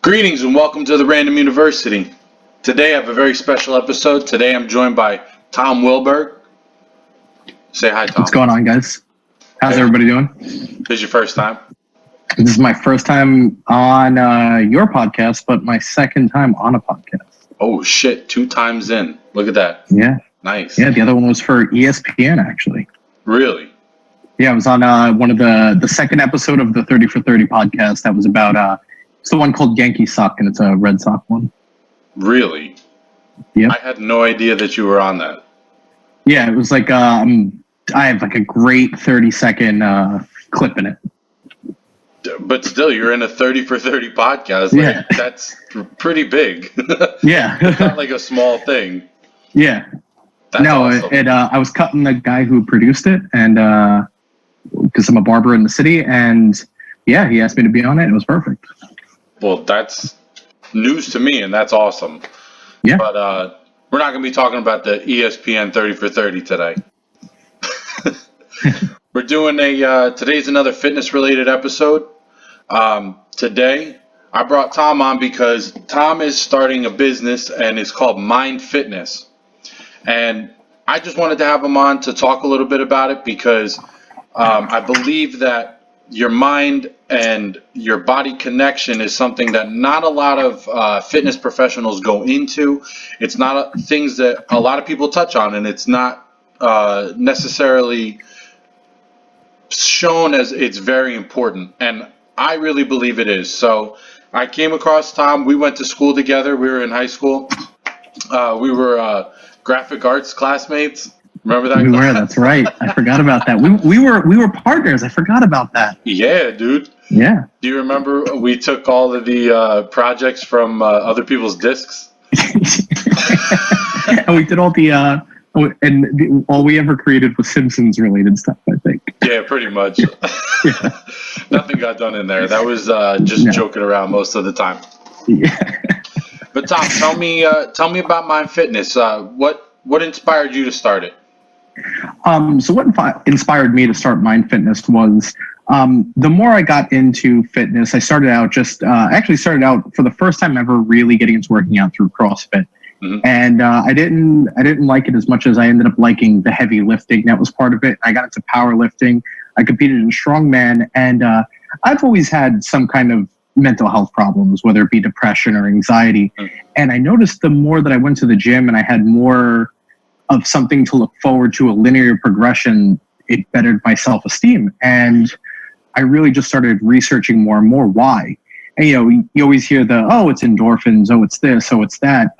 Greetings and welcome to the Random University. Today I have a very special episode. Today I'm joined by Tom Willbergh. Say hi, Tom. What's going on, guys? How's everybody doing? This is your first time? This is my first time on your podcast, but my second time on a podcast. Oh shit, 2 times in. Look at that. Yeah. Nice. Yeah, the other one was for ESPN, actually. Really? Yeah, I was on one of the second episode of the 30 for 30 podcast that was about, it's the one called Yankee Suck, and it's a Red Sox one. Really? Yeah. I had no idea that you were on that. Yeah, it was like, I have like a great 30-second clip in it. But still, you're in a 30 for 30 podcast. Yeah. That's pretty big. Yeah. It's not like a small thing. Yeah. That's no, awesome. I was cutting the guy who produced it, and because I'm a barber in the city, and yeah, he asked me to be on it. It was perfect. Well, that's news to me, and that's awesome. Yeah. But we're not going to be talking about the ESPN 30 for 30 today. We're doing today's another fitness-related episode. Today, I brought Tom on because Tom is starting a business, and it's called MINDFITNESS. And I just wanted to have him on to talk a little bit about it because I believe that your mind and your body connection is something that not a lot of fitness professionals go into. It's not things that a lot of people touch on, and it's not necessarily shown as it's very important. And I really believe it is. So I came across Tom. We went to school together. We were in high school. We were graphic arts classmates. Remember that? We were. That's right. I forgot about that. We were partners. I forgot about that. Yeah, dude. Yeah. Do you remember we took all of the projects from other people's discs? And we did all all we ever created was Simpsons related stuff, I think. Yeah, pretty much. Yeah. Nothing got done in there. That was just joking around most of the time. Yeah. But Tom, tell me about MINDFITNESS. What inspired you to start it? So what inspired me to start MINDFITNESS was the more I got into fitness, I started out for the first time ever really getting into working out through CrossFit. Mm-hmm. And I didn't like it as much as I ended up liking the heavy lifting. That was part of it. I got into powerlifting. I competed in strongman, and I've always had some kind of mental health problems, whether it be depression or anxiety. Mm-hmm. And I noticed the more that I went to the gym and I had more of something to look forward to, a linear progression, it bettered my self-esteem. And I really just started researching more and more why. And, you always hear it's endorphins, it's this, it's that.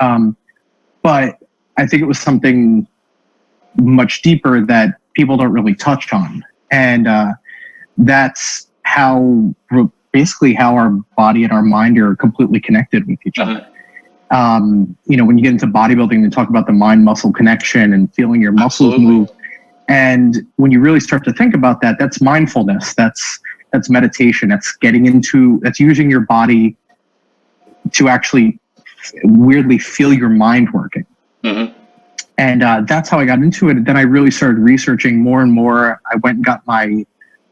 But I think it was something much deeper that people don't really touch on. And that's basically how our body and our mind are completely connected with each other. When you get into bodybuilding, they talk about the mind-muscle connection and feeling your muscles move. And when you really start to think about that, that's mindfulness. That's meditation. That's using your body to actually weirdly feel your mind working. Mm-hmm. And that's how I got into it. And then I really started researching more and more. I went and got my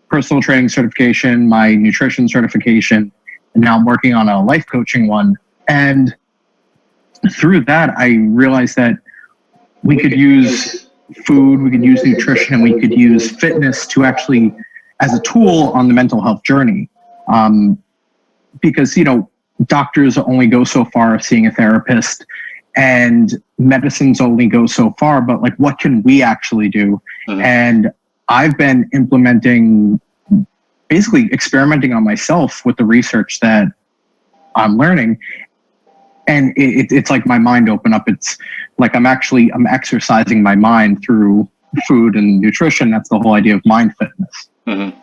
personal training certification, my nutrition certification, and now I'm working on a life coaching one. And through that, I realized that we could use food, we could use nutrition, and we could use fitness to actually as a tool on the mental health journey. Because, doctors only go so far seeing a therapist, and medicines only go so far, but like, what can we actually do? Mm-hmm. And I've been basically experimenting on myself with the research that I'm learning. And it's like my mind opened up. It's like I'm exercising my mind through food and nutrition. That's the whole idea of MINDFITNESS. Mm-hmm.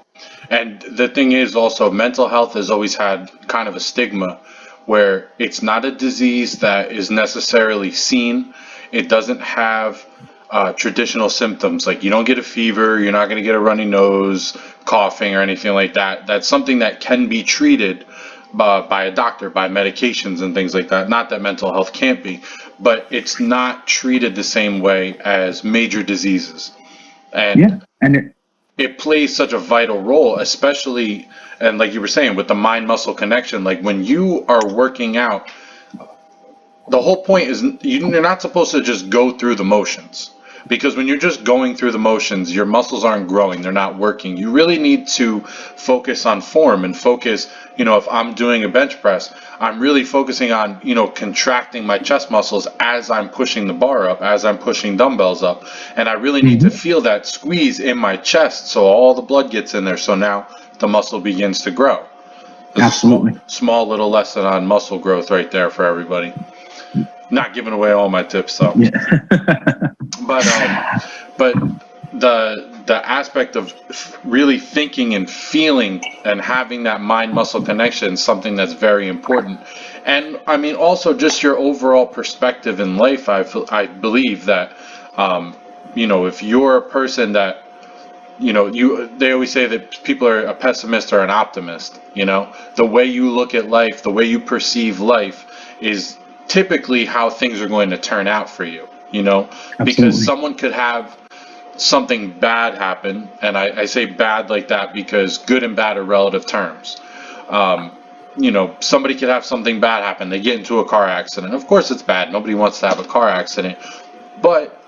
And the thing is also, mental health has always had kind of a stigma where it's not a disease that is necessarily seen. It doesn't have traditional symptoms. Like, you don't get a fever, you're not going to get a runny nose, coughing, or anything like that. That's something that can be treated by a doctor, by medications and things like that. Not that mental health can't be, but it's not treated the same way as major diseases. And it plays such a vital role, especially, and like you were saying, with the mind muscle connection. Like when you are working out, the whole point is you're not supposed to just go through the motions, because when you're just going through the motions, your muscles aren't growing, they're not working. You really need to focus on form and focus, if I'm doing a bench press, I'm really focusing on, contracting my chest muscles as I'm pushing the bar up, as I'm pushing dumbbells up. And I really need to feel that squeeze in my chest so all the blood gets in there. So now the muscle begins to grow. There's Absolutely. a small little lesson on muscle growth right there for everybody. Not giving away all my tips though. Yeah. but the aspect of really thinking and feeling and having that mind muscle connection is something that's very important. And I mean, also just your overall perspective in life. I believe that if you're a person that they always say that people are a pessimist or an optimist. The way you look at life, the way you perceive life is typically how things are going to turn out for you, because someone could have something bad happen. And I say bad like that because good and bad are relative terms. Somebody could have something bad happen. They get into a car accident. Of course it's bad. Nobody wants to have a car accident, but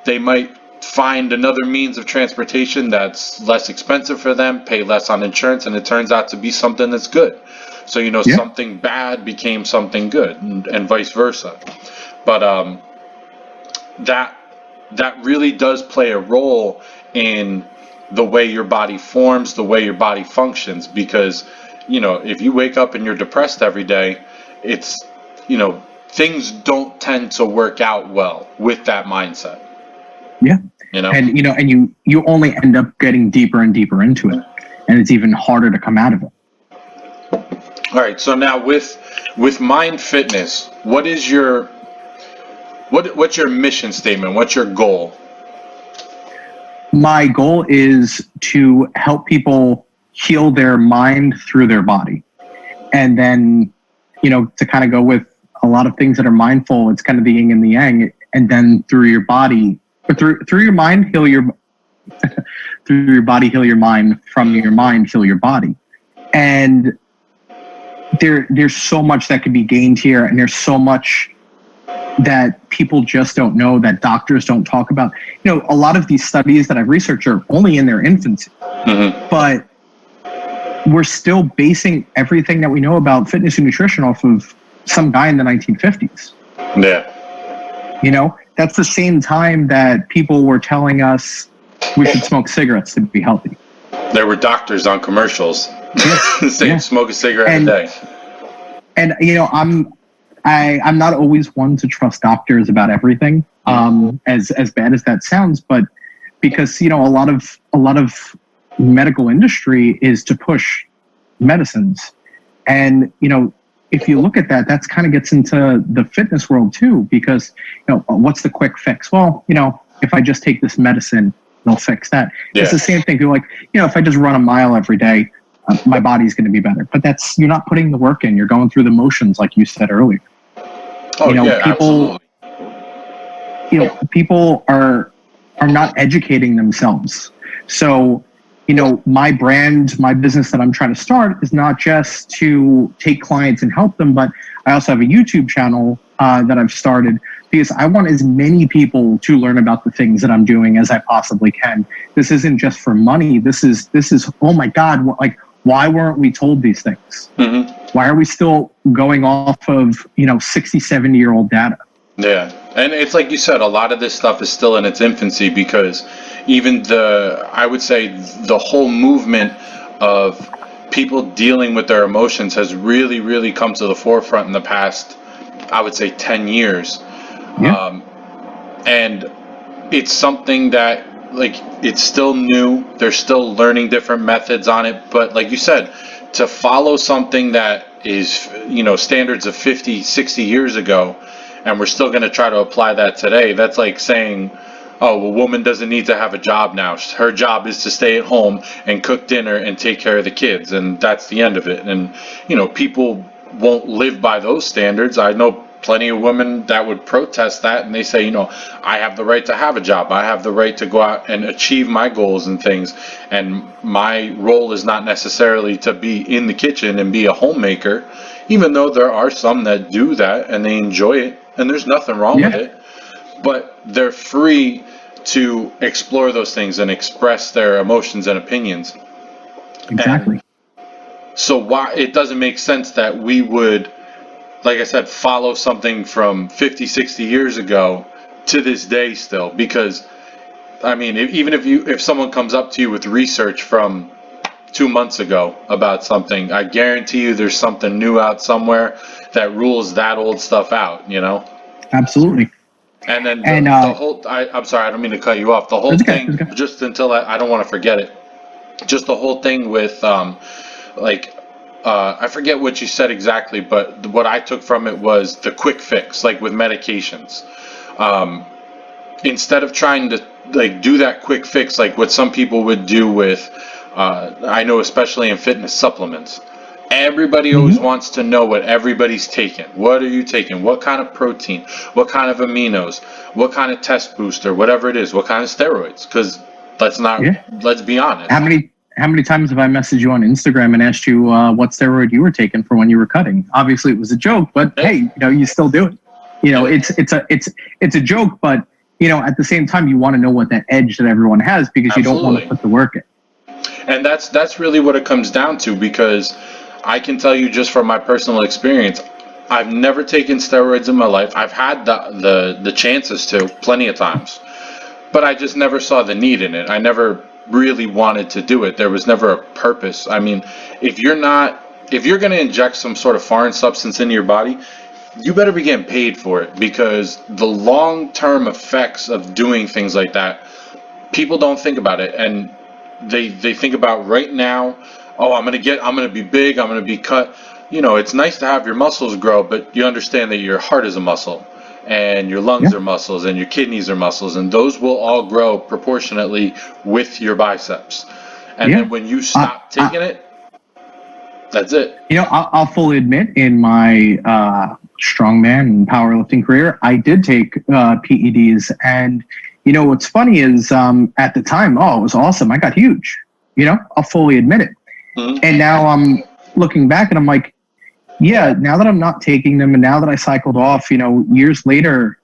they might find another means of transportation that's less expensive for them, pay less on insurance, and it turns out to be something that's good. So, something bad became something good, and vice versa. But that really does play a role in the way your body forms, the way your body functions, because, if you wake up and you're depressed every day, it's, things don't tend to work out well with that mindset. Yeah. And you only end up getting deeper and deeper into it, and it's even harder to come out of it. All right. So now with Mind Fitness, what's your mission statement? What's your goal? My goal is to help people heal their mind through their body. And then, to kind of go with a lot of things that are mindful, it's kind of the yin and the yang, and then through your body, or through your mind, heal your through your body, heal your mind, from your mind, heal your body. And there's so much that could be gained here, and there's so much that people just don't know, that doctors don't talk about. A lot of these studies that I've researched are only in their infancy, but we're still basing everything that we know about fitness and nutrition off of some guy in the 1950s. Yeah. That's the same time that people were telling us we should smoke cigarettes to be healthy. There were doctors on commercials saying smoke a cigarette a day. And I'm not always one to trust doctors about everything, as bad as that sounds, but because a lot of medical industry is to push medicines, and if you look at that, that's kind of gets into the fitness world too, because what's the quick fix? Well, if I just take this medicine, it'll fix that. Yeah. It's the same thing. People if I just run a mile every day, my body's going to be better. But you're not putting the work in. You're going through the motions, like you said earlier. Oh, yeah, absolutely. People are not educating themselves. So, my brand, my business that I'm trying to start is not just to take clients and help them, but I also have a YouTube channel that I've started because I want as many people to learn about the things that I'm doing as I possibly can. This isn't just for money. This is, oh my God, why weren't we told these things? Mm-hmm. Why are we still going off of, 60, 70-year-old data? Yeah. And it's like you said, a lot of this stuff is still in its infancy, because even I would say the whole movement of people dealing with their emotions has really, really come to the forefront in the past, I would say 10 years. Yeah. And it's something that, it's still new. They're still learning different methods on it. But like you said, to follow something that is, standards of 50, 60 years ago, and we're still going to try to apply that today, that's like saying, oh, a woman doesn't need to have a job now. Her job is to stay at home and cook dinner and take care of the kids, and that's the end of it. And, people won't live by those standards. I know plenty of women that would protest that, and they say, I have the right to have a job. I have the right to go out and achieve my goals and things. And my role is not necessarily to be in the kitchen and be a homemaker, even though there are some that do that and they enjoy it, and there's nothing wrong with it. But they're free to explore those things and express their emotions and opinions. Exactly. And so why it doesn't make sense that we would, like I said, follow something from 50, 60 years ago to this day still. Because, I mean, even if someone comes up to you with research from 2 months ago about something, I guarantee you there's something new out somewhere that rules that old stuff out, Absolutely. And then the whole, I'm sorry, I don't mean to cut you off. The whole thing, just until I don't want to forget it, just the whole thing with, I forget what you said exactly, but what I took from it was the quick fix, like with medications. Instead of trying to do that quick fix, like what some people would do with, I know especially in fitness supplements, everybody always wants to know what everybody's taking. What are you taking? What kind of protein? What kind of aminos? What kind of test booster? Whatever it is. What kind of steroids? Because let's be honest. How many times have I messaged you on Instagram and asked you what steroid you were taking for when you were cutting? Obviously, it was a joke, but hey, you still do it. It's a joke, but at the same time, you want to know what that edge that everyone has because you don't want to put the work in. And that's really what it comes down to, because I can tell you just from my personal experience, I've never taken steroids in my life. I've had the chances to plenty of times, but I just never saw the need in it. I never really wanted to do it. There was never a purpose. I mean, if you're going to inject some sort of foreign substance into your body, you better be getting paid for it, because the long-term effects of doing things like that, people don't think about it, and they think about right now. Oh, I'm gonna be big. I'm gonna be cut. It's nice to have your muscles grow, but you understand that your heart is a muscle, and your lungs are muscles, and your kidneys are muscles, and those will all grow proportionately with your biceps. And then when you stop taking it, that's it. I'll fully admit, in my strongman and powerlifting career, I did take PEDs, and what's funny is at the time, it was awesome. I got huge. I'll fully admit it. And now I'm looking back and I'm like, now that I'm not taking them, and now that I cycled off, years later,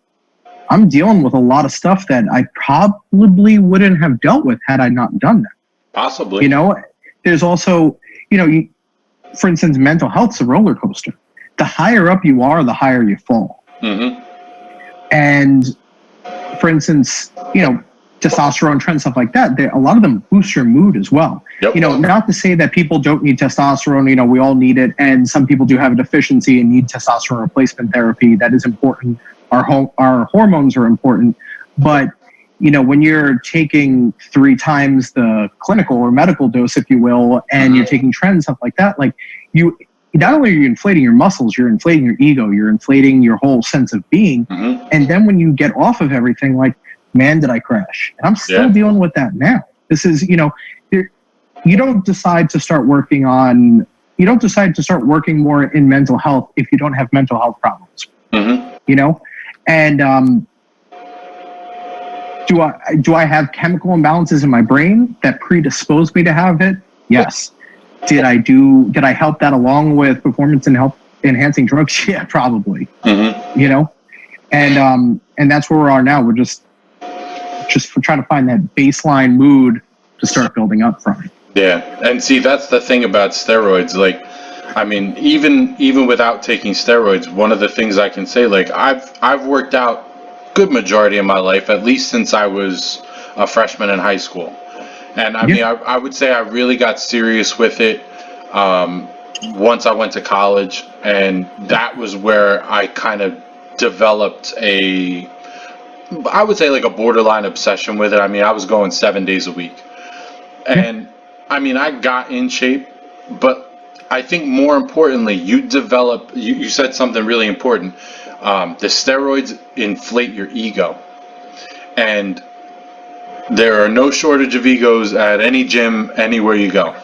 I'm dealing with a lot of stuff that I probably wouldn't have dealt with had I not done that. Possibly. There's also, for instance, mental health's a roller coaster. The higher up you are, the higher you fall. And for instance, testosterone trends, stuff like that, a lot of them boost your mood as well. Not to say that people don't need testosterone, we all need it, and some people do have a deficiency and need testosterone replacement therapy. That is important. Our hormones are important, but when you're taking 3 times the clinical or medical dose, if you will, and you're taking trends, stuff like that, not only are you inflating your muscles, you're inflating your ego, you're inflating your whole sense of being. And then when you get off of everything, man, did I crash? And I'm still dealing with that now. This is, you don't decide to start working more in mental health if you don't have mental health problems. And do I have chemical imbalances in my brain that predispose me to have it? Yes. Did I help that along with performance and health enhancing drugs? Yeah, probably. And that's where we are now. We're just trying to find that baseline mood to start building up from. Yeah, and see, that's the thing about steroids. Even without taking steroids, one of the things I can say, I've worked out good majority of my life, at least since I was a freshman in high school. And I would say I really got serious with it once I went to college, and that was where I kind of developed a borderline obsession with it. I was going 7 days a week. And I got in shape, but I think more importantly, you said something really important. The steroids inflate your ego. And there are no shortage of egos at any gym, anywhere you go.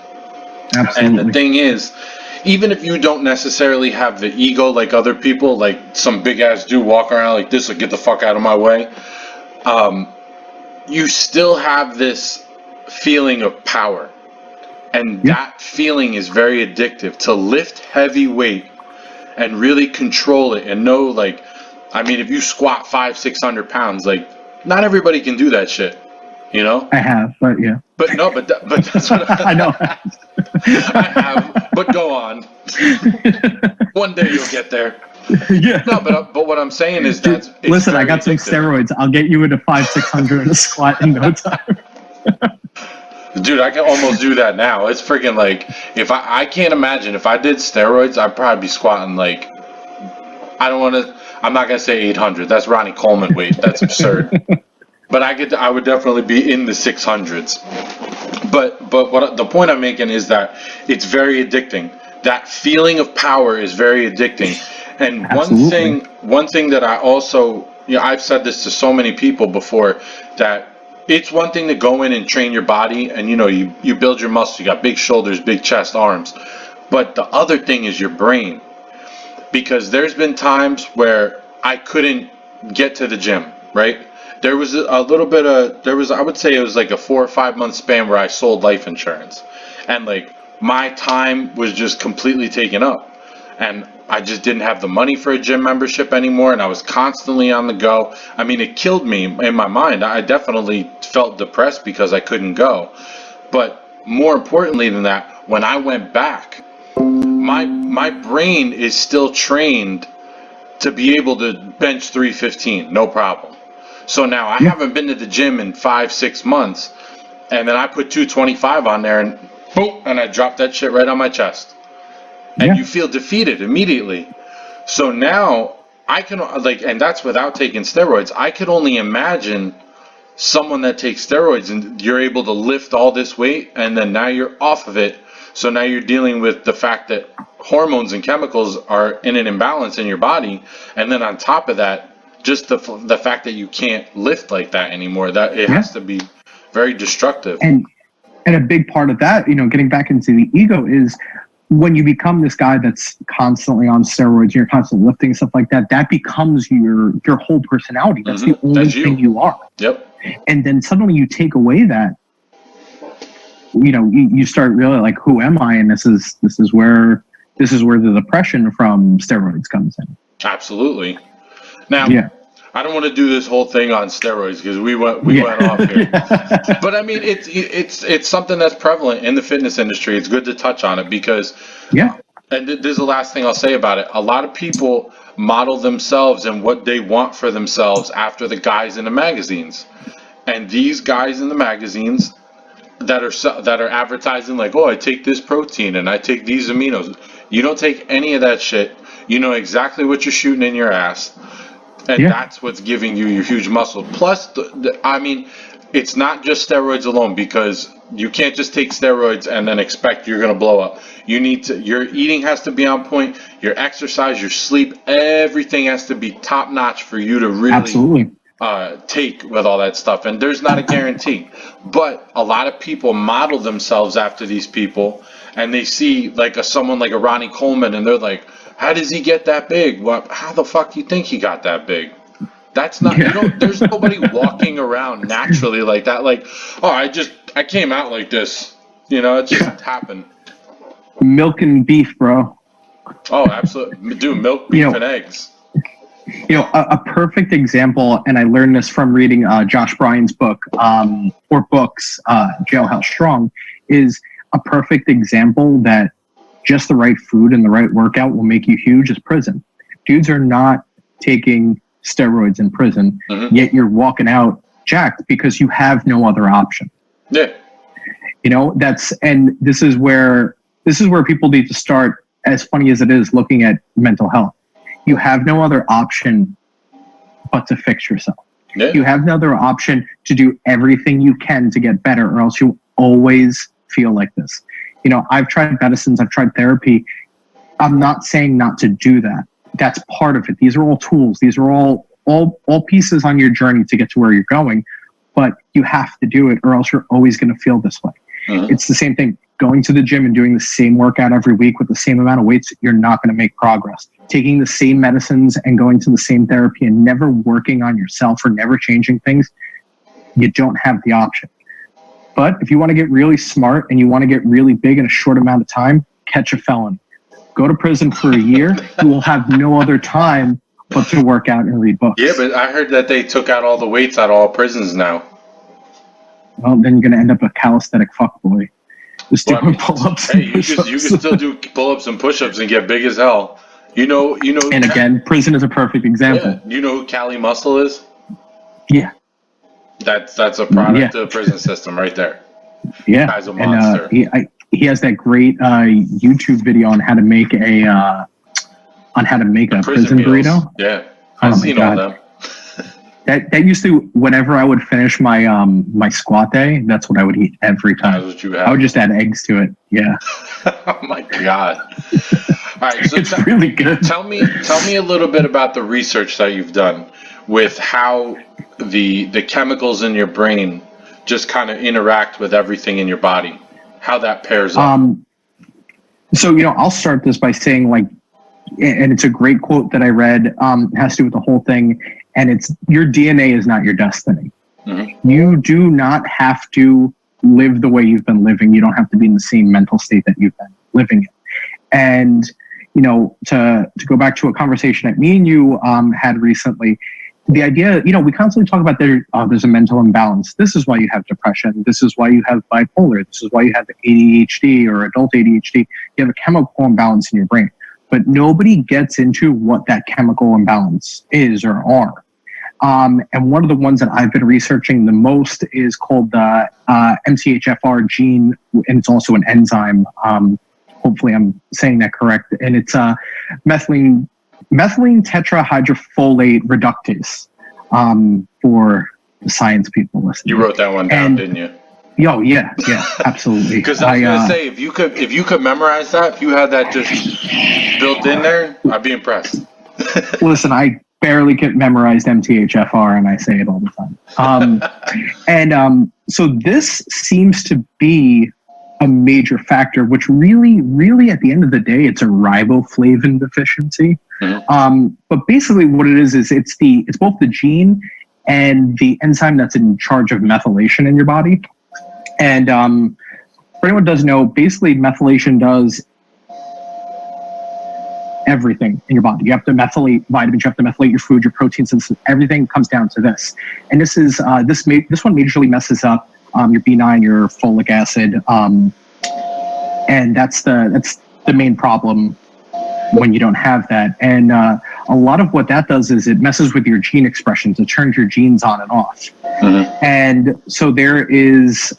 Absolutely. And the thing is, even if you don't necessarily have the ego like other people, like some big ass dude walk around like this, like get the fuck out of my way, you still have this feeling of power. And that feeling is very addictive. To lift heavy weight and really control it and know, like, I mean, if you squat 500-600 pounds, like, not everybody can do that shit, you know? I have, but yeah. But no, but that's what I know. I have. But go on. One day you'll get there. Yeah. No, but what I'm saying is that listen, I got some steroids. I'll get you into 500-600 in a squat in no time. Dude, I can almost do that now. It's freaking like, if I can't imagine if I did steroids, I'd probably be squatting like, I'm not gonna say 800. That's Ronnie Coleman weight. That's absurd. But I would definitely be in the 600s. But what the point I'm making is that it's very addicting. That feeling of power is very addicting. And one thing that I also, I've said this to so many people before, that it's one thing to go in and train your body and you build your muscle, you got big shoulders, big chest, arms. But the other thing is your brain. Because there's been times where I couldn't get to the gym, right? There was a little bit of, I would say it was like a 4 or 5 month span where I sold life insurance. And like my time was just completely taken up. And I just didn't have the money for a gym membership anymore. And I was constantly on the go. I mean, it killed me in my mind. I definitely felt depressed because I couldn't go. But more importantly than that, when I went back, my brain is still trained to be able to bench 315, no problem. So now I haven't been to the gym in 5-6 months, and then I put 225 on there and boom, and I dropped that shit right on my chest. And you feel defeated immediately. So now I can, like, and that's without taking steroids. I could only imagine someone that takes steroids and you're able to lift all this weight and then now you're off of it. So now you're dealing with the fact that hormones and chemicals are in an imbalance in your body. And then on top of that, just the fact that you can't lift like that anymore, that it has to be very destructive. And a big part of that, getting back into the ego is when you become this guy that's constantly on steroids, you're constantly lifting, stuff like that, that becomes your whole personality. That's the only thing you are. Yep. And then suddenly you take away that, you start really like, who am I? And this is where the depression from steroids comes in. Absolutely. Now, I don't want to do this whole thing on steroids because we went off here. But I mean, it's something that's prevalent in the fitness industry. It's good to touch on it because, and this is the last thing I'll say about it. A lot of people model themselves and what they want for themselves after the guys in the magazines. And these guys in the magazines that are advertising like, oh, I take this protein and I take these aminos. You don't take any of that shit. You know exactly what you're shooting in your ass. And that's what's giving you your huge muscle. Plus, I mean, it's not just steroids alone, because you can't just take steroids and then expect you're going to blow up. Your eating has to be on point. Your exercise, your sleep, everything has to be top notch for you to really take with all that stuff. And there's not a guarantee. But a lot of people model themselves after these people, and they see like someone like a Ronnie Coleman, and they're like, how does he get that big? Well, how the fuck do you think he got that big? That's not, there's nobody walking around naturally like that. Like, oh, I came out like this. It just happened. Milk and beef, bro. Oh, absolutely. Dude, milk, beef, and eggs. A perfect example, and I learned this from reading Josh Bryan's book, or books, Jailhouse Strong, is a perfect example that just the right food and the right workout will make you huge is prison. Dudes are not taking steroids in prison, yet you're walking out jacked because you have no other option. Yeah. And this is where people need to start, as funny as it is, looking at mental health. You have no other option but to fix yourself. Yeah. You have no other option to do everything you can to get better, or else you'll always feel like this. I've tried medicines, I've tried therapy. I'm not saying not to do that. That's part of it. These are all tools. These are all pieces on your journey to get to where you're going, but you have to do it or else you're always going to feel this way. It's the same thing. going to the gym and doing the same workout every week with the same amount of weights, you're not going to make progress. Taking the same medicines and going to the same therapy and never working on yourself or never changing things, you don't have the option. But if you want to get really smart and you want to get really big in a short amount of time, catch a felony. Go to prison for a year. You will have no other time but to work out and read books. Yeah, but I heard that they took out all the weights out of all prisons now. Well, then you're going to end up a calisthenic fuckboy. Just doing pull-ups and Hey, push-ups. you can still do pull-ups and push-ups and get big as hell. You know. And again, prison is a perfect example. Yeah, you know who Cali Muscle is? Yeah. That's a product of the prison system right there. Yeah. Guy's a monster. And he has that great YouTube video on how to make a prison burrito. Yeah, I've seen all them. That used to, whenever I would finish my my squat day, that's what I would eat every time. That's what you have. I would just add eggs to it. Yeah. Oh my god. All right, so it's really good. Tell me a little bit about the research that you've done with how the chemicals in your brain just kind of interact with everything in your body. How that pairs up. So I'll start this by saying, like, and it's a great quote that I read. It has to do with the whole thing. And it's, your DNA is not your destiny. Mm-hmm. You do not have to live the way you've been living. You don't have to be in the same mental state that you've been living in. And, to go back to a conversation that me and you had recently, the idea, we constantly talk about there's a mental imbalance. This is why you have depression. This is why you have bipolar. This is why you have ADHD or adult ADHD. You have a chemical imbalance in your brain. But nobody gets into what that chemical imbalance is or are. And one of the ones that I've been researching the most is called the MTHFR gene, and it's also an enzyme. Hopefully I'm saying that correct. And it's methylene tetrahydrofolate reductase, for the science people listening. You wrote that one down, didn't you? Oh yeah, absolutely. Because I was gonna say, if you could memorize that, if you had that just built in there, I'd be impressed. Listen, I barely get memorized MTHFR, and I say it all the time. So this seems to be a major factor, which really, at the end of the day, it's a riboflavin deficiency. Mm-hmm. But basically, what it is it's both the gene and the enzyme that's in charge of methylation in your body. And for anyone who doesn't know, basically methylation does everything in your body. You have to methylate vitamins, you have to methylate your food, your protein synthesis, everything comes down to this. And this is this one majorly messes up your B9, your folic acid, and that's the main problem when you don't have that. And a lot of what that does is it messes with your gene expressions. It turns your genes on and off. Mm-hmm. And so there is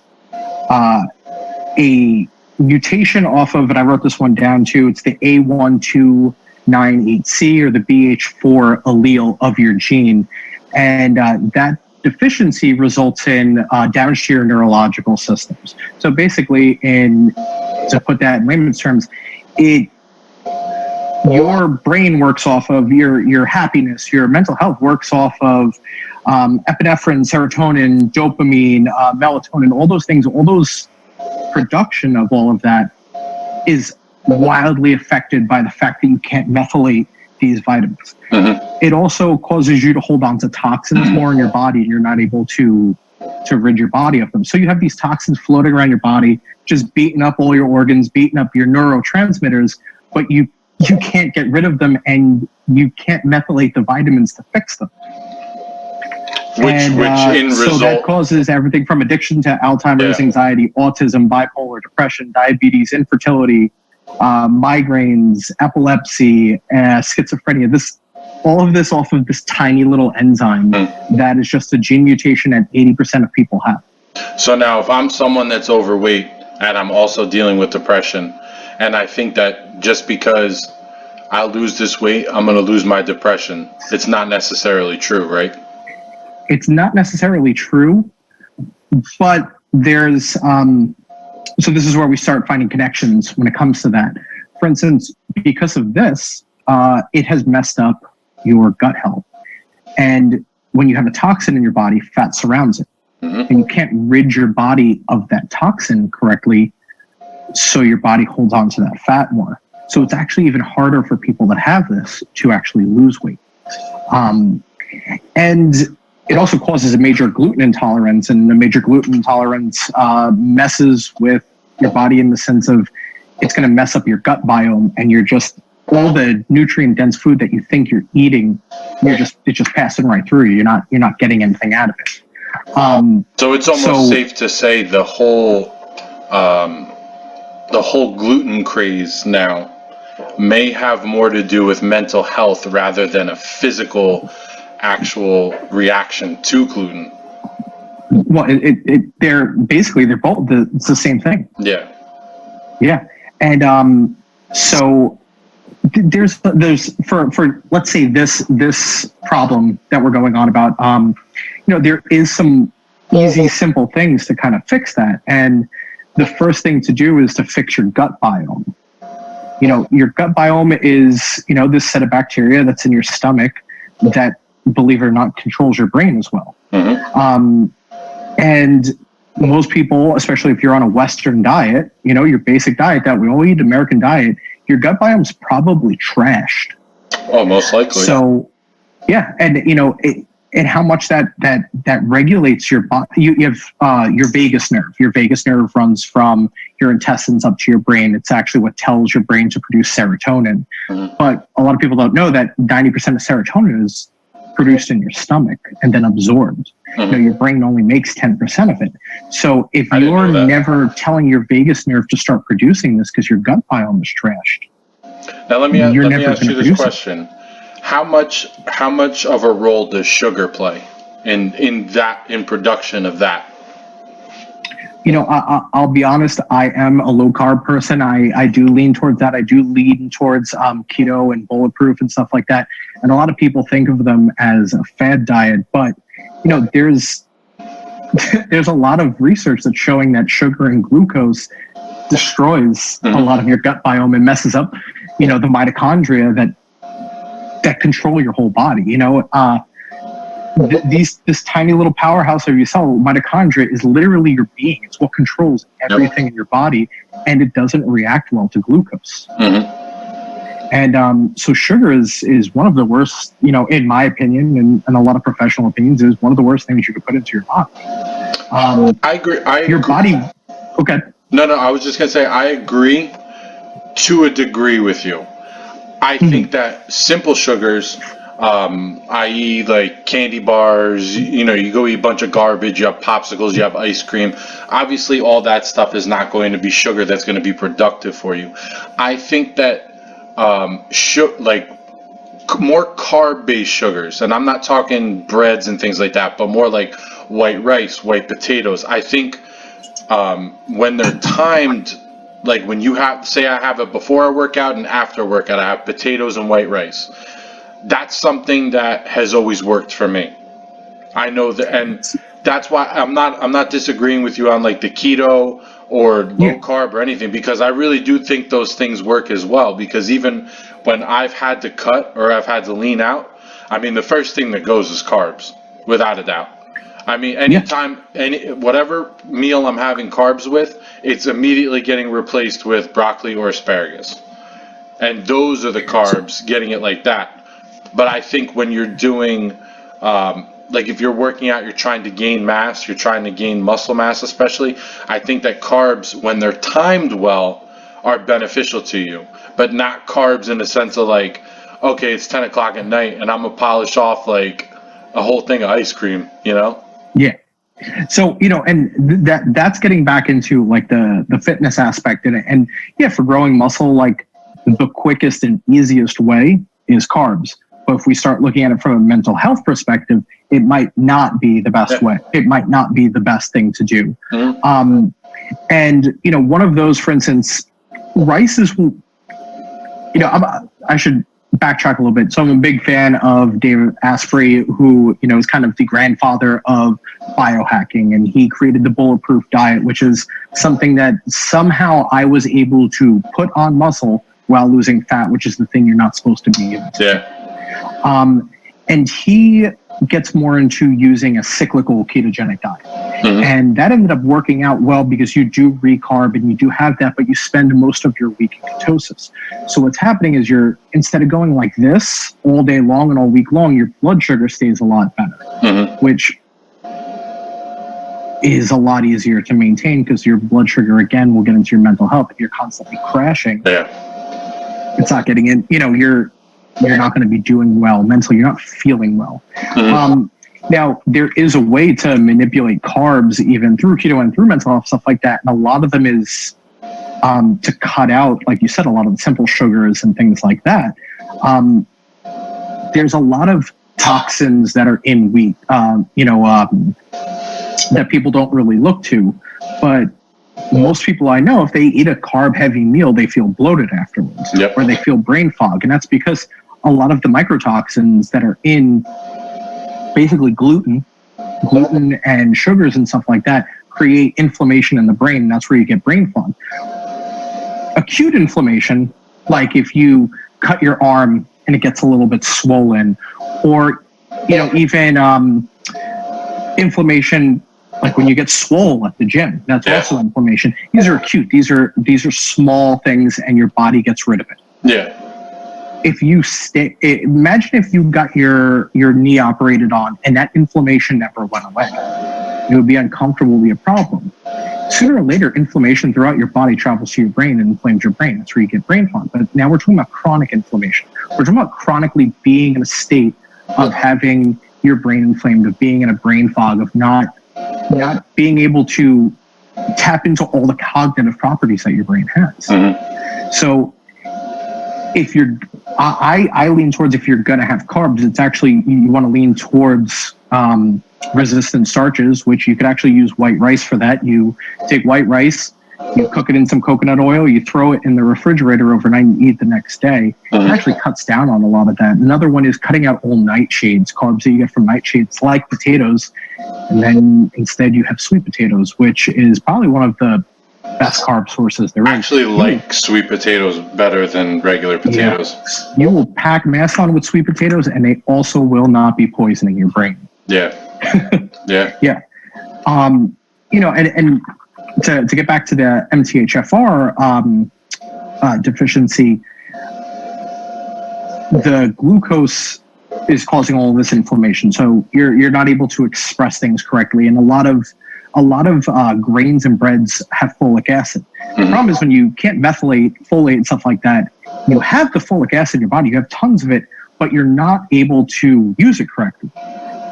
a mutation off of, and I wrote this one down too, it's the A1298C or the BH4 allele of your gene. And that deficiency results in damage to your neurological systems. So basically, to put that in layman's terms, your brain works off of your happiness, your mental health works off of epinephrine, serotonin, dopamine, melatonin, all those things, all those production of all of that is wildly affected by the fact that you can't methylate these vitamins. Mm-hmm. It also causes you to hold on to toxins more in your body, and you're not able to rid your body of them. So you have these toxins floating around your body, just beating up all your organs, beating up your neurotransmitters, but you can't get rid of them, and you can't methylate the vitamins to fix them. So that causes everything from addiction to Alzheimer's, anxiety, autism, bipolar, depression, diabetes, infertility, migraines, epilepsy, schizophrenia. All of this off of this tiny little enzyme that is just a gene mutation that 80% of people have. So now, if I'm someone that's overweight and I'm also dealing with depression, and I think that just because I lose this weight, I'm going to lose my depression, it's not necessarily true, right? It's not necessarily true, but there's, so this is where we start finding connections when it comes to that. For instance, because of this, it has messed up your gut health. And when you have a toxin in your body, fat surrounds it. Mm-hmm. And you can't rid your body of that toxin correctly, so your body holds on to that fat more. So it's actually even harder for people that have this to actually lose weight. And it also causes a major gluten intolerance, and the major gluten intolerance messes with your body in the sense of it's going to mess up your gut biome, and you're just all the nutrient dense food that you think you're eating, it's just passing right through you. You're not getting anything out of it. So it's almost safe to say the whole gluten craze now may have more to do with mental health rather than a physical actual reaction to gluten. Well, they're both it's the same thing. Yeah. And so there's for let's say this problem that we're going on about, there is some easy, simple things to kind of fix that. And the first thing to do is to fix your gut biome. Your gut biome is, this set of bacteria that's in your stomach that, believe it or not, controls your brain as well. Mm-hmm. And most people, especially if you're on a Western diet, your basic diet that we all eat, American diet, your gut biome's probably trashed. Oh, most likely. So, yeah. And, and how much that regulates your body. You have your vagus nerve. Your vagus nerve runs from your intestines up to your brain. It's actually what tells your brain to produce serotonin. Mm-hmm. But a lot of people don't know that 90% of serotonin is produced in your stomach and then absorbed. Mm-hmm. Your brain only makes 10% of it. So if you're never telling your vagus nerve to start producing this because your gut biome is trashed. Now let me ask you this question. How much of a role does sugar play in production of that? I'll be honest, I am a low carb person. I do lean towards that. I do lean towards keto and bulletproof and stuff like that. And a lot of people think of them as a fad diet, but there's a lot of research that's showing that sugar and glucose destroys a lot of your gut biome and messes up, the mitochondria that control your whole body. This tiny little powerhouse of your cell, mitochondria, is literally your being. It's what controls everything in your body, and it doesn't react well to glucose. Mm-hmm. And so sugar is one of the worst, in my opinion, and a lot of professional opinions, is one of the worst things you could put into your body. I agree. Your body. Okay. No, I was just gonna say I agree to a degree with you. I think that simple sugars, i.e. like candy bars, you go eat a bunch of garbage, you have popsicles, you have ice cream. Obviously, all that stuff is not going to be sugar that's going to be productive for you. I think that more carb-based sugars, and I'm not talking breads and things like that, but more like white rice, white potatoes. I think when they're timed, like when you I have it before a workout and after a workout, I have potatoes and white rice. That's something that has always worked for me. I know that, and that's why I'm not disagreeing with you on like the keto or low carb or anything, because I really do think those things work as well. Because even when I've had to cut or I've had to lean out, the first thing that goes is carbs, without a doubt. Anytime, whatever meal I'm having carbs with, it's immediately getting replaced with broccoli or asparagus. And those are the carbs, getting it like that. But I think when you're doing, if you're working out, you're trying to gain mass, you're trying to gain muscle mass especially, I think that carbs, when they're timed well, are beneficial to you. But not carbs in the sense of like, okay, it's 10 o'clock at night and I'm going to polish off like a whole thing of ice cream, Yeah. So, and that's getting back into like the fitness aspect in it. And for growing muscle, like the quickest and easiest way is carbs. But if we start looking at it from a mental health perspective, it might not be the best way. It might not be the best thing to do. Mm-hmm. And, one of those, for instance, rice is, I should backtrack a little bit. So I'm a big fan of David Asprey, who, is kind of the grandfather of biohacking, and he created the bulletproof diet, which is something that somehow I was able to put on muscle while losing fat, which is the thing you're not supposed to be able to. Yeah. And he gets more into using a cyclical ketogenic diet. And that ended up working out well because you do recarb and you do have that, but you spend most of your week in ketosis. So what's happening is instead of going like this all day long and all week long, your blood sugar stays a lot better, which is a lot easier to maintain because your blood sugar, again, will get into your mental health. If you're constantly crashing, it's not getting in, you're not going to be doing well mentally. You're not feeling well. Now, there is a way to manipulate carbs even through keto and through mental health, stuff like that. And a lot of them is to cut out, like you said, a lot of the simple sugars and things like that. There's a lot of toxins that are in wheat, that people don't really look to. But most people I know, if they eat a carb-heavy meal, they feel bloated afterwards, or they feel brain fog. And that's because a lot of the microtoxins that are in basically gluten and sugars and stuff like that create inflammation in the brain, and that's where you get brain fog. Acute inflammation, like if you cut your arm and it gets a little bit swollen, or even inflammation, like when you get swole at the gym, that's also inflammation. These are acute. These are small things, and your body gets rid of it. If you imagine if you got your knee operated on and that inflammation never went away, it would be uncomfortable, be a problem. Sooner or later, inflammation throughout your body travels to your brain and inflames your brain. That's where you get brain fog. But now we're talking about chronic inflammation. We're talking about chronically being in a state of having your brain inflamed, of being in a brain fog, of not being able to tap into all the cognitive properties that your brain has. So if I lean towards, if you're going to have carbs, it's actually, you want to lean towards resistant starches, which you could actually use white rice for that. You take white rice, you cook it in some coconut oil, you throw it in the refrigerator overnight and eat the next day. It actually cuts down on a lot of that. Another one is cutting out all nightshades, carbs that you get from nightshades like potatoes. And then instead you have sweet potatoes, which is probably one of the best carb sources there is. I actually like sweet potatoes better than regular potatoes. You will pack mass on with sweet potatoes, and they also will not be poisoning your brain. And to get back to the MTHFR deficiency, the glucose is causing all of this inflammation. So you're not able to express things correctly, and a lot of grains and breads have folic acid. The problem is when you can't methylate folate and stuff like that, you have the folic acid in your body, you have tons of it, but you're not able to use it correctly.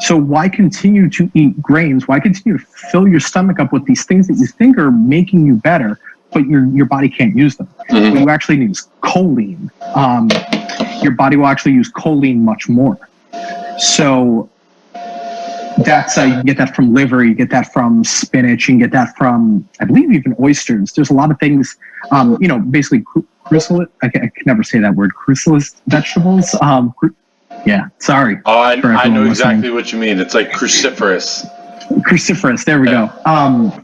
So why continue to eat grains? Why continue to fill your stomach up with these things that you think are making you better, but your body can't use them? What you actually need is choline. Your body will actually use choline much more. So that's you can get that from liver, you get that from spinach, you can get that from, I believe, even oysters. There's a lot of things, basically chrysalis. I can never say that word. Chrysalis vegetables. Sorry. Oh, I know exactly what you mean. It's like cruciferous. Cruciferous. There we go.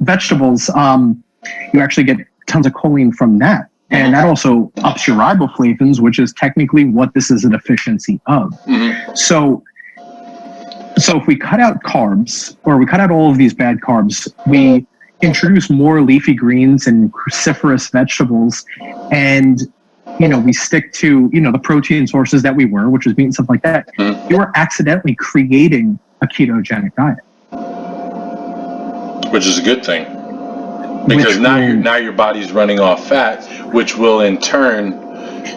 Vegetables. You actually get tons of choline from that. And that also ups your riboflavins, which is technically what this is a deficiency of. So if we cut out carbs, or we cut out all of these bad carbs, we introduce more leafy greens and cruciferous vegetables, and we stick to the protein sources that we were, which was meat and stuff like that. You are accidentally creating a ketogenic diet, which is a good thing, because now your body's running off fat, which will in turn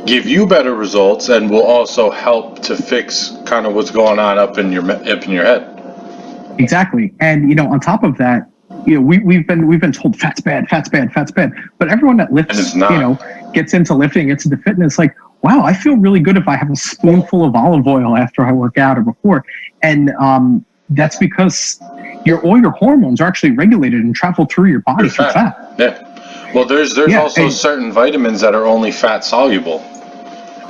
give you better results and will also help to fix kind of what's going on up in your head. Exactly. And on top of that, we've been told fat's bad, but everyone that lifts, gets into lifting, gets into fitness, like, wow, I feel really good if I have a spoonful of olive oil after I work out or before. And that's because all your hormones are actually regulated and travel through your body through fat. Well, there's also certain vitamins that are only fat soluble,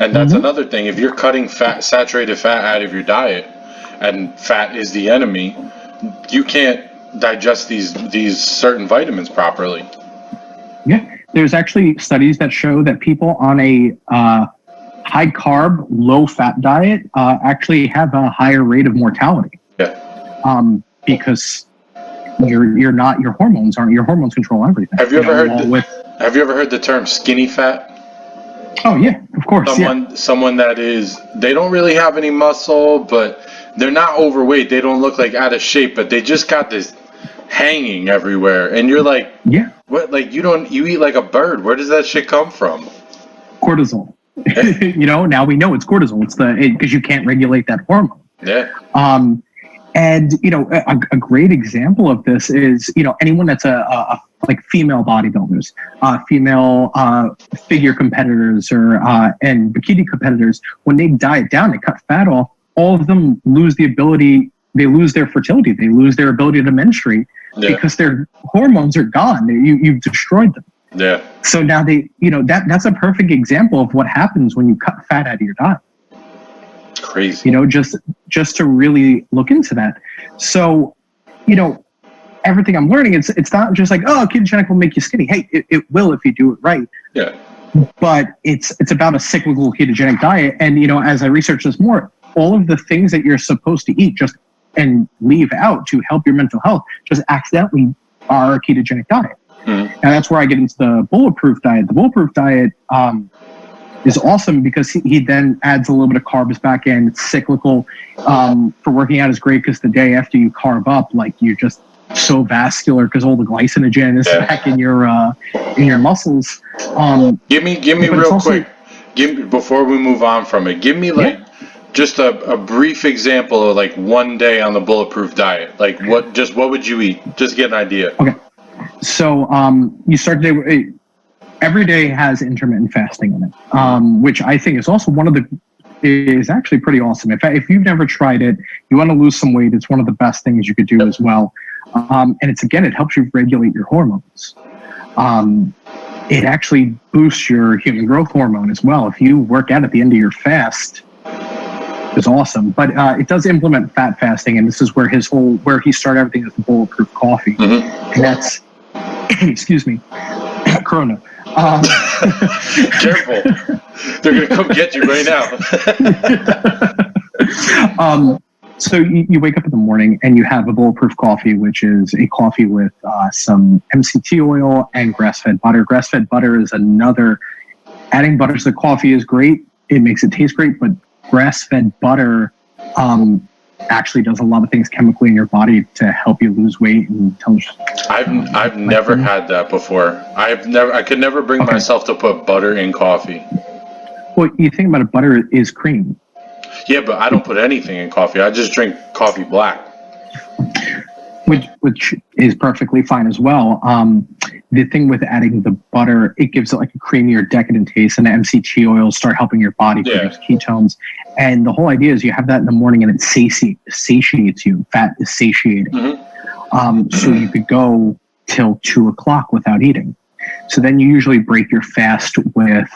and that's another thing. If you're cutting saturated fat out of your diet, and fat is the enemy, you can't digest these certain vitamins properly. There's actually studies that show that people on a high carb, low fat diet actually have a higher rate of mortality. Yeah. Because your hormones control everything. Have you ever heard the term skinny fat? Oh yeah, of course. Someone that they don't really have any muscle, but they're not overweight. They don't look like out of shape, but they just got this hanging everywhere. And you're like, yeah, what? Like you eat like a bird. Where does that shit come from? Cortisol. Now we know it's cortisol. It's because you can't regulate that hormone. Yeah. And a great example of this is anyone that's a like female bodybuilders, female figure competitors, or and bikini competitors. When they diet down, they cut fat off. All of them lose the ability. They lose their fertility. They lose their ability to menstruate because their hormones are gone. You've destroyed them. Yeah. So now that's a perfect example of what happens when you cut fat out of your diet. Crazy. Just to really look into that. So, everything I'm learning, it's not just like, oh, ketogenic will make you skinny. Hey, it will if you do it right. Yeah. But it's about a cyclical ketogenic diet. And, as I research this more, all of the things that you're supposed to eat and leave out to help your mental health just accidentally are a ketogenic diet. And that's where I get into the bulletproof diet. The bulletproof diet, is awesome because he then adds a little bit of carbs back in. It's cyclical. For working out is great because the day after you carb up, like you're just so vascular because all the glycogen is back in your muscles. Give me real quick. Before we move on from it. Give me just a brief example of like one day on the bulletproof diet. Like what would you eat? Just get an idea. Okay. So you start the day. Every day has intermittent fasting in it, which I think is also is actually pretty awesome. If you've never tried it, you want to lose some weight, it's one of the best things you could do as well. And it helps you regulate your hormones. It actually boosts your human growth hormone as well. If you work out at the end of your fast, it's awesome. But it does implement fat fasting, and this is where where he started everything is the bulletproof coffee. And that's, excuse me, Corona. Careful. They're going to come get you right now. So you wake up in the morning and you have a bulletproof coffee, which is a coffee with some MCT oil and grass-fed butter. Grass-fed butter is adding butter to the coffee is great. It makes it taste great, but grass-fed butter actually does a lot of things chemically in your body to help you lose weight and I've never had that before. I could never bring myself to put butter in coffee. Well, you think about it, butter is cream. Yeah, but I don't put anything in coffee. I just drink coffee black. Which is perfectly fine as well. The thing with adding the butter, it gives it like a creamier, decadent taste, and the MCT oils start helping your body produce ketones. And the whole idea is you have that in the morning and it satiates you. Fat is satiating. So you could go till 2:00 without eating. So then you usually break your fast with,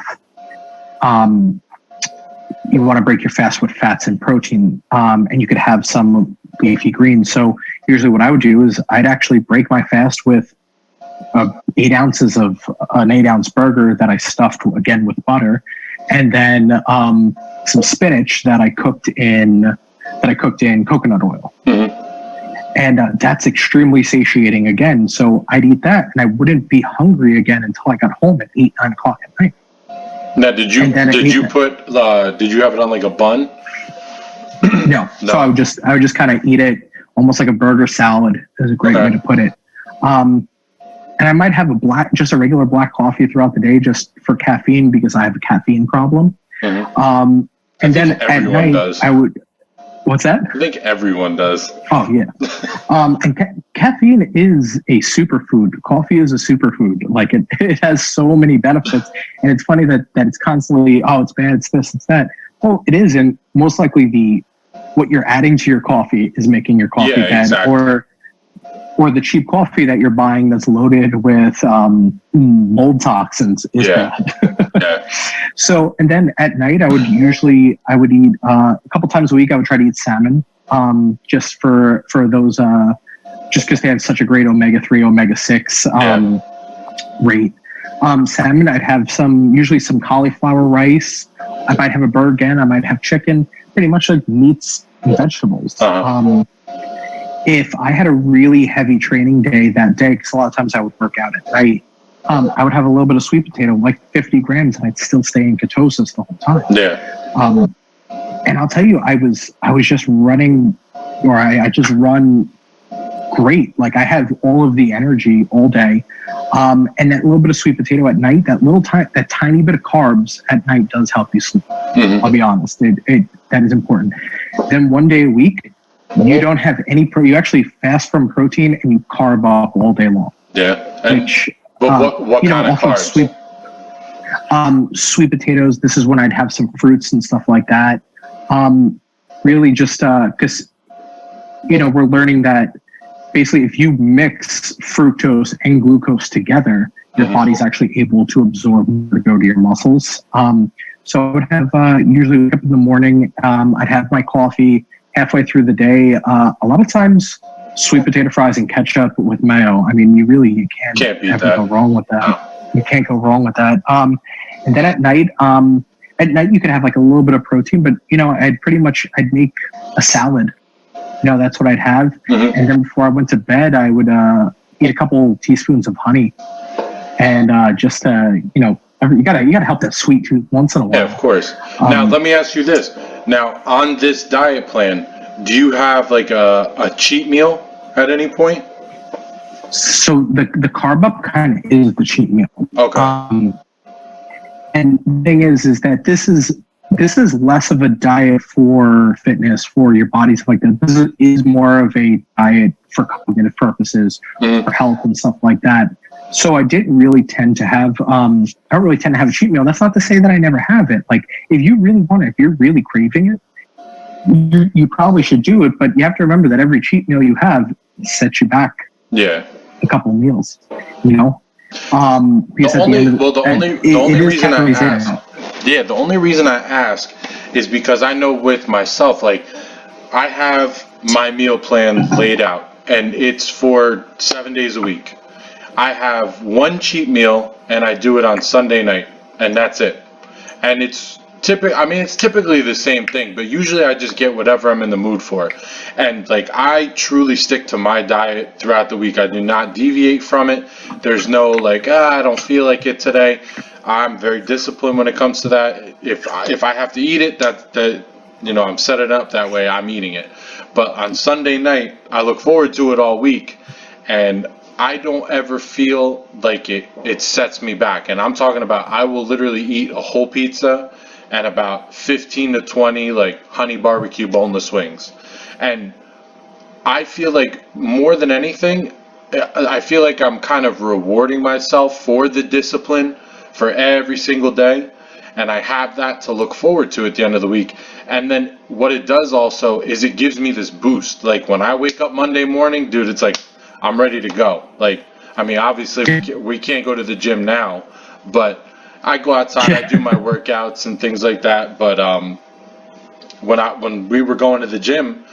you want to break your fast with fats and protein, and you could have some leafy greens. So usually what I would do is I'd actually break my fast with 8 ounces of an 8-ounce burger that I stuffed again with butter, and then some spinach that I cooked in coconut oil. And that's extremely satiating again. So I'd eat that and I wouldn't be hungry again until I got home at 8, 9 o'clock at night. Now, did you have it on like a bun? No. So I would just kind of eat it almost like a burger salad is a great way to put it. And I might have just a regular black coffee throughout the day just for caffeine because I have a caffeine problem. And then at night I would, what's that? I think everyone does. Oh yeah. And caffeine is a superfood. Coffee is a superfood. Like it has so many benefits. And it's funny that it's constantly, oh, it's bad, it's this, it's that. Well, it is. And most likely what you're adding to your coffee is making your coffee bad. Exactly. Or the cheap coffee that you're buying that's loaded with mold toxins is bad. So, and then at night I would eat a couple times a week. I would try to eat salmon, just for those, just because they have such a great omega-3, omega-6 rate. Salmon, I'd have usually some cauliflower rice. I might have a bird again. I might have chicken. Pretty much like meats and vegetables. if I had a really heavy training day that day, because a lot of times I would work out at night, I would have a little bit of sweet potato, like 50 grams, and I'd still stay in ketosis the whole time. Yeah. And I'll tell you, I was just running, or I just run great. Like I have all of the energy all day. And that little bit of sweet potato at night, that tiny bit of carbs at night does help you sleep. I'll be honest, that is important. Then one day a week, you don't have any you actually fast from protein and you carb up all day long. Yeah. But what kind of carbs? Sweet potatoes. This is when I'd have some fruits and stuff like that. Really just because we're learning that basically if you mix fructose and glucose together, your body's actually able to absorb to go to your muscles. So I would have usually wake up in the morning. I'd have my coffee. Halfway through the day, a lot of times sweet potato fries and ketchup with mayo. I mean, you can't ever go wrong with that. No. You can't go wrong with that. And then at night you could have like a little bit of protein, but I'd make a salad. That's what I'd have. And then before I went to bed, I would eat a couple teaspoons of honey, and you gotta help that sweet tooth once in a while. Yeah, of course. Now let me ask you this. Now on this diet plan, do you have like a cheat meal at any point? So the carb up kind of is the cheat meal. Okay. And the thing is that this is less of a diet for fitness, for your body, stuff like that. This is more of a diet for cognitive purposes, for health and stuff like that. So I didn't really tend to have, I don't really tend to have a cheat meal. That's not to say that I never have it. Like if you really want it, if you're really craving it, you probably should do it. But you have to remember that every cheat meal you have sets you back. Yeah. A couple of meals, because the only reason I ask is because I know with myself, like I have my meal plan laid out and it's for 7 days a week. I have one cheat meal and I do it on Sunday night and that's it. And it's typically the same thing, but usually I just get whatever I'm in the mood for. And like I truly stick to my diet throughout the week. I do not deviate from it. There's no like, I don't feel like it today. I'm very disciplined when it comes to that. If I have to eat it, I'm setting up that way, I'm eating it. But on Sunday night, I look forward to it all week, and I don't ever feel like it sets me back. And I'm talking about I will literally eat a whole pizza and about 15 to 20 like honey barbecue boneless wings. And I feel like more than anything, I feel like I'm kind of rewarding myself for the discipline for every single day. And I have that to look forward to at the end of the week. And then what it does also is it gives me this boost. Like when I wake up Monday morning, dude, it's like I'm ready to go. Like, I mean, obviously we can't go to the gym now, but I go outside, I do my workouts and things like that. But when we were going to the gym,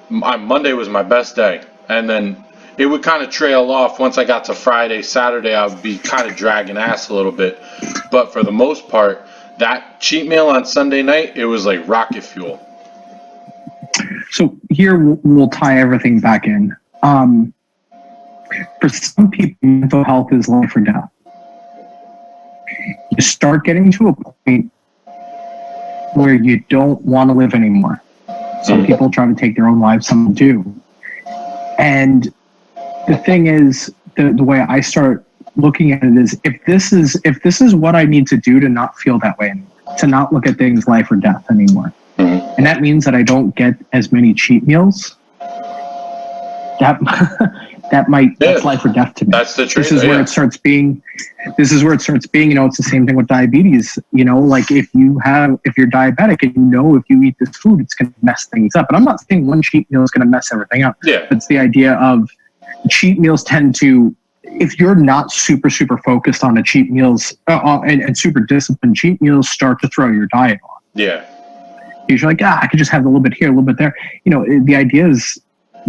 Monday was my best day. And then it would kind of trail off. Once I got to Friday, Saturday, I would be kind of dragging ass a little bit. But for the most part, that cheat meal on Sunday night, it was like rocket fuel. So here we'll tie everything back in. For some people, mental health is life or death. You start getting to a point where you don't want to live anymore. Some people try to take their own lives, some do. And the thing is, the way I start looking at it is, if this is what I need to do to not feel that way anymore, to not look at things life or death anymore, and that means that I don't get as many cheat meals, that's life or death to me. That's the truth. This is where it starts being, it's the same thing with diabetes. Like if you're diabetic and if you eat this food, it's going to mess things up. And I'm not saying one cheat meal is going to mess everything up. Yeah. It's the idea of cheat meals tend to, if you're not super, super focused on the cheat meals and super disciplined, cheat meals start to throw your diet off. Yeah. You're like, I could just have a little bit here, a little bit there. The idea is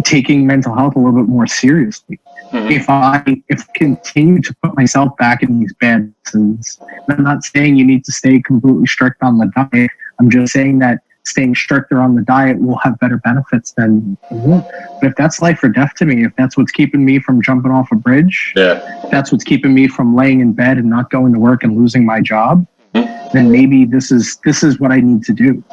taking mental health a little bit more seriously. If I continue to put myself back in these bad places, I'm not saying you need to stay completely strict on the diet. I'm just saying that staying stricter on the diet will have better benefits than it won't. But if that's life or death to me, if that's what's keeping me from jumping off a bridge, if that's what's keeping me from laying in bed and not going to work and losing my job, then maybe this is what I need to do.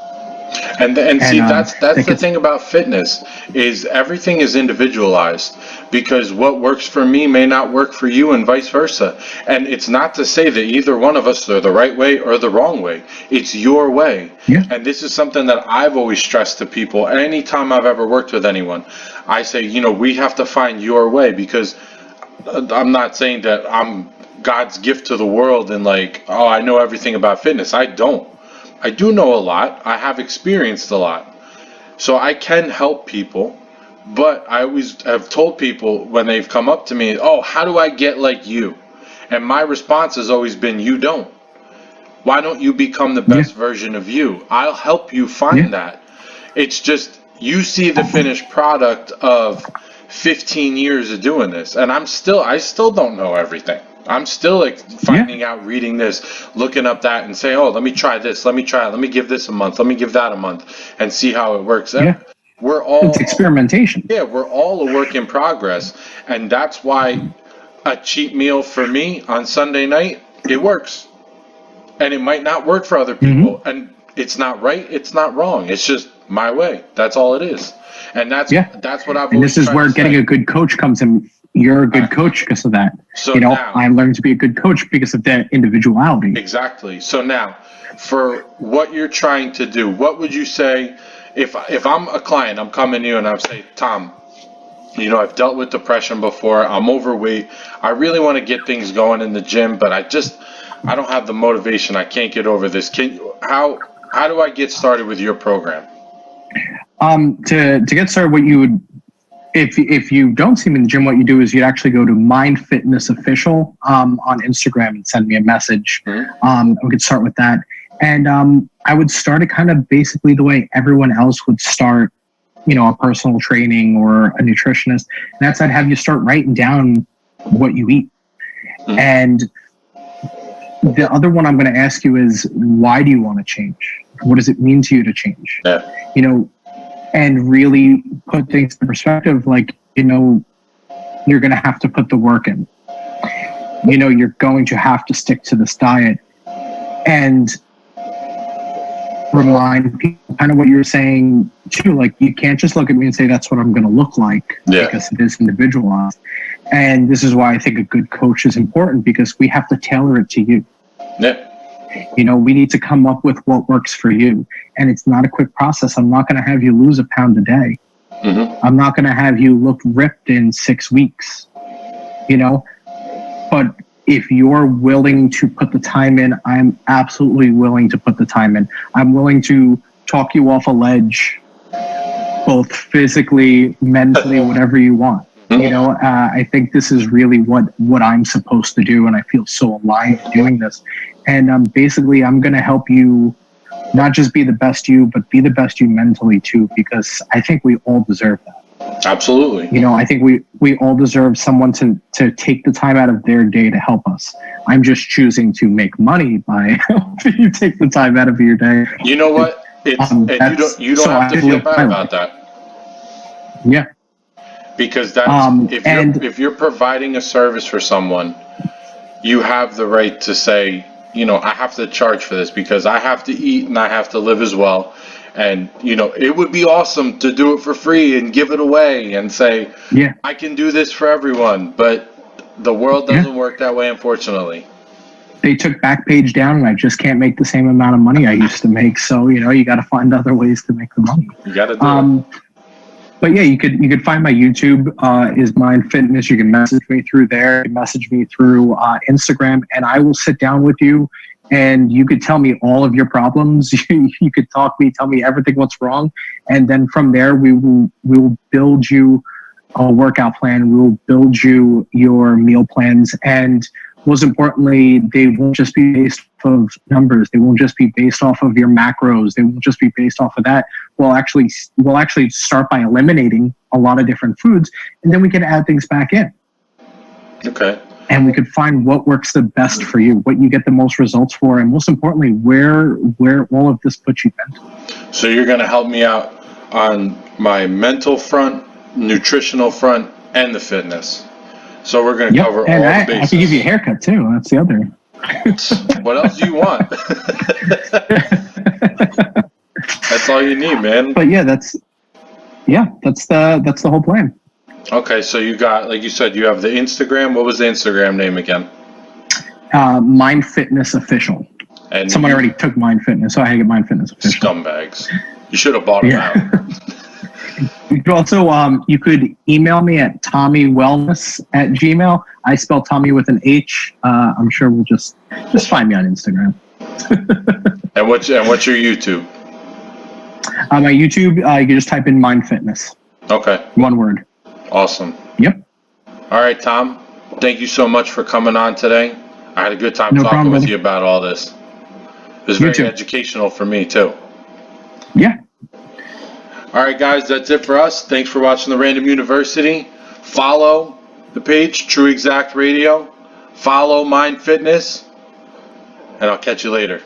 And see, that's the thing about fitness, is everything is individualized, because what works for me may not work for you and vice versa. And it's not to say that either one of us are the right way or the wrong way. It's your way. Yeah. And this is something that I've always stressed to people. Anytime I've ever worked with anyone, I say, we have to find your way, because I'm not saying that I'm God's gift to the world and like, oh, I know everything about fitness. I don't. I do know a lot. I have experienced a lot. So I can help people, but I always have told people when they've come up to me, oh, how do I get like you? And my response has always been, you don't. Why don't you become the best version of you? I'll help you find that. It's just, you see the finished product of 15 years of doing this. And I still don't know everything. I'm still like finding out, reading this, looking up that, and say, oh, let me try this, let me try it, let me give this a month, let me give that a month, and see how it works. We're all, it's experimentation. Yeah, we're all a work in progress, and that's why a cheat meal for me on Sunday night, it works, and it might not work for other people, and it's not right, it's not wrong, it's just my way. That's all it is, and that's what I've. And this is where getting a good coach comes in. You're a good coach because of that. So now, I learned to be a good coach because of that individuality. Exactly. So now, for what you're trying to do, what would you say if I'm a client, I'm coming to you and I'm saying, Tom, I've dealt with depression before, I'm overweight, I really want to get things going in the gym, but I don't have the motivation, I can't get over this. How do I get started with your program? To get started, what you would, if you don't see me in the gym, what you do is you'd actually go to Mind Fitness Official on Instagram and send me a message. We could start with that. And I would start it kind of basically the way everyone else would start, a personal training or a nutritionist. And that's I'd have you start writing down what you eat. And the other one I'm going to ask you is, why do you want to change? What does it mean to you to change? And really put things in perspective, like, you're going to have to put the work in. You're going to have to stick to this diet. And remind people kind of what you're saying, too. Like, you can't just look at me and say, that's what I'm going to look like, because it is individualized. And this is why I think a good coach is important, because we have to tailor it to you. We need to come up with what works for you. And it's not a quick process. I'm not going to have you lose a pound a day. I'm not going to have you look ripped in 6 weeks, But if you're willing to put the time in, I'm absolutely willing to put the time in. I'm willing to talk you off a ledge, both physically, mentally, whatever you want. I think this is really what I'm supposed to do, and I feel so aligned doing this. And basically, I'm going to help you not just be the best you, but be the best you mentally too, because I think we all deserve that. Absolutely. I think we all deserve someone to take the time out of their day to help us. I'm just choosing to make money by helping you take the time out of your day. You know what? You don't have to feel bad about that. Yeah. Because if you're providing a service for someone, you have the right to say, I have to charge for this because I have to eat and I have to live as well. And, it would be awesome to do it for free and give it away and say, I can do this for everyone. But the world doesn't work that way, unfortunately. They took Backpage down, and I just can't make the same amount of money I used to make. So, you got to find other ways to make the money. You got to do it. But yeah, you could find my YouTube is Mind Fitness. You can message me through there. You can message me through Instagram, and I will sit down with you, and you could tell me all of your problems. You could tell me everything what's wrong, and then from there we will build you a workout plan. We will build you your meal plans, and most importantly, they won't just be based off of numbers. They won't just be based off of your macros. They won't just be based off of that. We'll actually start by eliminating a lot of different foods, and then we can add things back in. Okay. and we could find what works the best for you, what you get the most results for, and most importantly, where all of this puts you mentally. So you're going to help me out on my mental front, nutritional front, and the fitness. So we're going to cover all the bases. I can give you a haircut too. That's the other. What else do you want? That's all you need, man. But yeah, that's the whole plan. Okay, so you got, like you said, you have the Instagram. What was the Instagram name again? Mind Fitness Official. And someone already took Mind Fitness, so I had to get Mind Fitness Official. Scumbags. You should have bought them out. You could also, you could email me at tommywellness@gmail. I spell Tommy with an H. I'm sure we'll just find me on Instagram. And what's your YouTube? My YouTube, you can just type in Mind Fitness. Okay. One word. Awesome. Yep. All right, Tom. Thank you so much for coming on today. I had a good time talking with you about all this. It was very educational for me, too. Yeah. All right, guys, that's it for us. Thanks for watching the Random University. Follow the page, True Exact Radio. Follow Mind Fitness. And I'll catch you later.